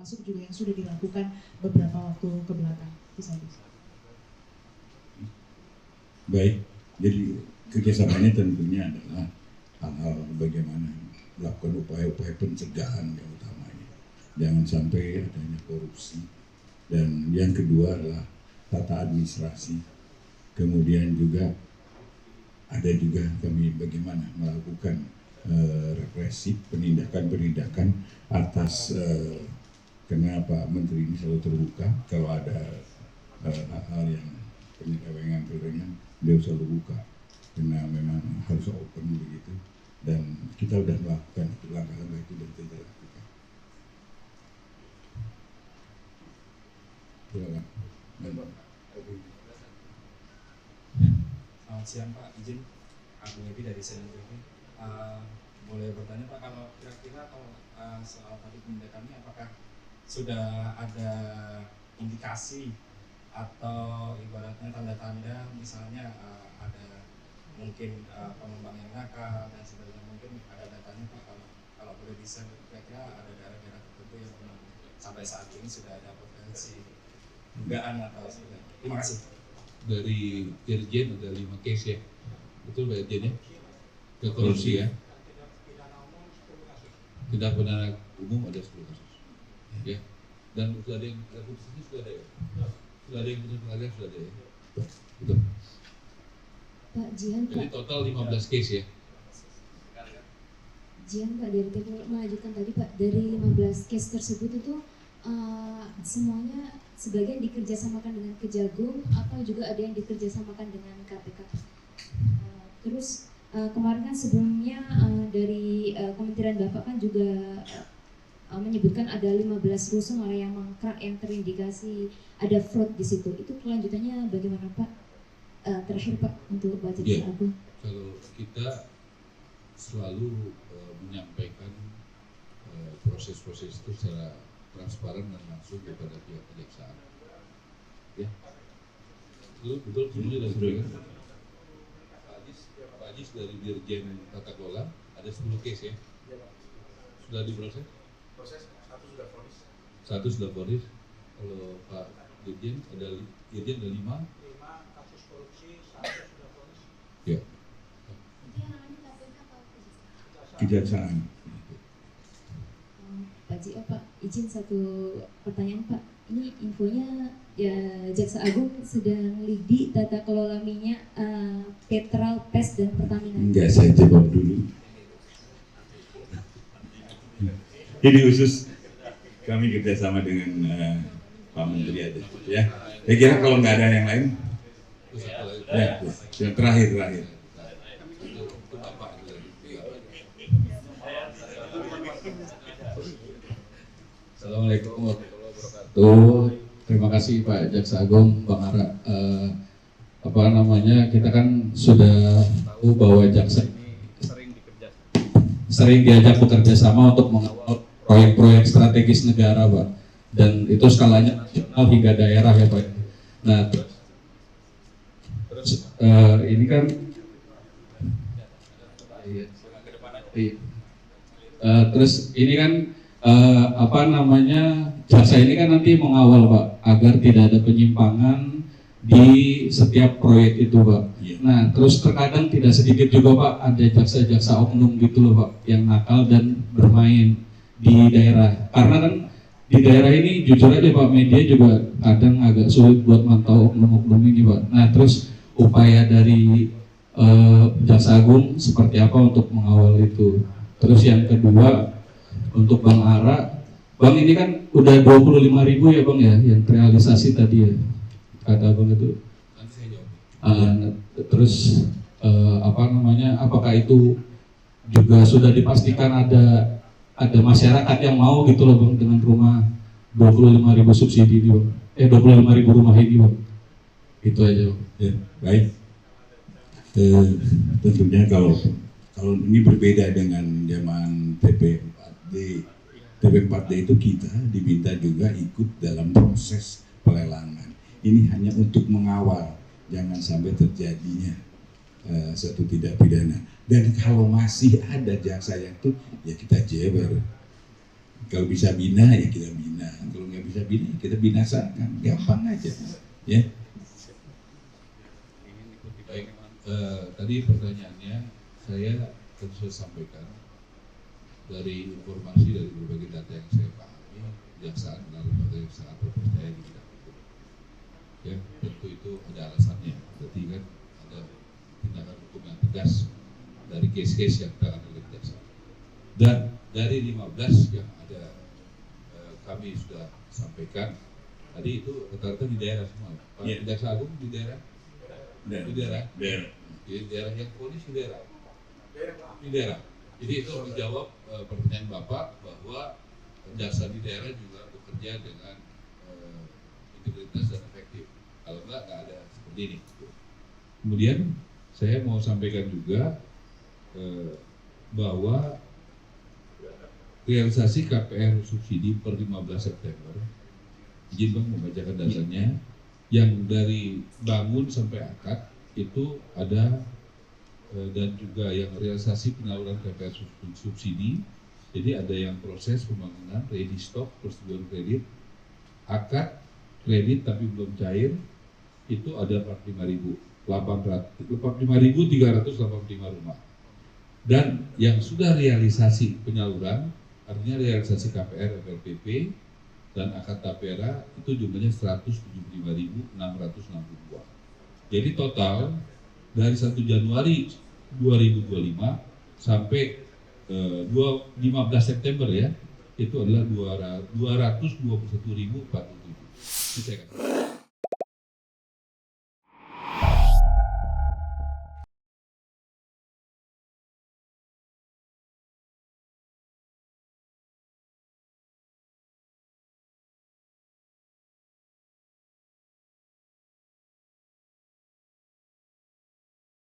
termasuk juga yang sudah dilakukan beberapa waktu ke belakang. Bisa. Baik, jadi kerjasamanya tentunya adalah hal-hal bagaimana melakukan upaya-upaya pencegahan yang utamanya. Jangan sampai adanya korupsi. Dan yang kedua adalah tata administrasi. Kemudian juga ada juga kami bagaimana melakukan represi, penindakan-penindakan atas karena Pak Menteri ini selalu terbuka kalau ada hal-hal yang penyelewengan, beliau selalu buka karena memang harus open begitu, dan kita sudah melakukan langkah-langkah itu dan kita lakukan. Silakan. Selamat siang Pak, izin Abu Ebi dari CNN TV. Boleh bertanya Pak, kalau kira-kira kalau soal tadi penindakannya apakah sudah ada indikasi atau ibaratnya tanda-tanda misalnya ada mungkin pengembang yang nakal dan sebagainya, mungkin ada datanya Pak, kalau boleh bisa kira-kira ada daerah-daerah tertentu yang sampai saat ini sudah ada potensi dugaan atau sebagainya. Terima kasih. Dari Irjen ada 5 case ya, betul Pak Irjen ya? Ke korupsi ya? Tindak pidana umum ada 10 kasus ya, dan sudah ada yang rekonstruksi, sudah ada ya? Sudah ada yang putus pengadilan, sudah ada ya? Betul. Pak Jihan, jadi Pak, total 15 case ya? Jihan Pak, dari TPU melanjutkan tadi Pak, dari 15 case tersebut itu semuanya sebagian dikerjasamakan dengan Kejagung atau juga ada yang dikerjasamakan dengan KPK. Terus kemarin kan sebelumnya dari Kementerian Bapak kan juga menyebutkan ada 15 rusun yang mangkrak yang terindikasi ada fraud di situ. Itu kelanjutannya bagaimana Pak? Terakhir Pak untuk Pak Jaksa Agung. Kalau kita selalu menyampaikan proses-proses itu secara transparan dan langsung kepada pihak kejaksaan. Ya, betul semuanya sudah disampaikan. Pak Ajis dari Dirjen Tata Kelola ada 10 case ya? Sudah diproses? Proses, satu sudah vonis. Kalau Pak Dirjen ada 5 kasus korupsi, 1 sudah vonis. ya. Kejaksaan. Pak Ji, Pak, izin satu pertanyaan Pak. Ini infonya ya Jaksa Agung sedang lidik tata kelola minyak Petral, PES dan Pertamina. Enggak, saya jawab dulu. Ini khusus kami kerjasama dengan Pak Menteri aja, ya. Saya kira kalau nggak ada yang lain, ya, yang terakhir. Assalamualaikum warahmatullahi wabarakatuh. Terima kasih Pak Jaksa Agung, Bang Ara. Kita kan sudah tahu bahwa Jaksa ini sering diajak bekerja sama untuk mengawal proyek-proyek strategis negara, Pak. Dan itu skalanya nasional hingga daerah ya, Pak. Nah, terus ini kan terus ini kan jaksa ini kan nanti mengawal Pak agar tidak ada penyimpangan di setiap proyek itu Pak. Nah terus terkadang tidak sedikit juga Pak ada jaksa-jaksa oknum gitu loh Pak yang nakal dan bermain di daerah. Karena kan di daerah ini jujur aja Pak, media juga kadang agak sulit buat mantau oknum-oknum ini Pak. Nah terus upaya dari Jaksa Agung seperti apa untuk mengawal itu. Terus yang kedua untuk Bang Ara, Bang ini kan udah 25.000 ya Bang ya yang terrealisasi tadi ya, kata Bang itu. Nanti saya jawab. Terus apakah itu juga sudah dipastikan ada masyarakat yang mau gitu loh Bang dengan rumah 25.000 subsidi ini Bang, 25.000 rumah ini Bang. Itu aja Bang. Ya, baik. Tentunya kalau ini berbeda dengan zaman TP4D itu kita diminta juga ikut dalam proses pelelangan. Ini hanya untuk mengawal jangan sampai terjadinya suatu tindak pidana. Dan kalau masih ada jaksa yang itu ya kita jewer. Kalau bisa bina ya kita bina. kita binasakan, gampang aja, ya. Baik, tadi pertanyaannya saya tentu saya sampaikan dari informasi dari berbagai data yang saya pahami, kejaksaan adalah lembaga yang sangat terpercaya di bidang hukum. Ya, tentu itu ada alasannya. Berarti kan ada tindakan hukum yang tegas dari case-case yang ditangani oleh kejaksaan. Dan dari 15 yang ada kami sudah sampaikan tadi itu rata-rata di daerah semua. Pak Jaksa Agung di daerah. Di daerah yang polis di daerah. Di daerah. Jadi itu menjawab pertanyaan Bapak bahwa jaksa di daerah juga bekerja dengan integritas dan efektif. Kalau enggak ada seperti ini. Kemudian saya mau sampaikan juga bahwa realisasi KPR subsidi per 15 September, izin Bang membacakan dasarnya, yang dari bangun sampai akad itu ada dan juga yang realisasi penyaluran KPR subsidi, jadi ada yang proses pembangunan, ready stock, persetujuan kredit, akad kredit tapi belum cair, itu ada 45.385 rumah. Dan yang sudah realisasi penyaluran, artinya realisasi KPR, FLPP, dan akad tapera itu jumlahnya 175.662. Jadi total dari 1 Januari 2025 sampai 15 September ya, itu adalah 221.047. Itu saya katakan.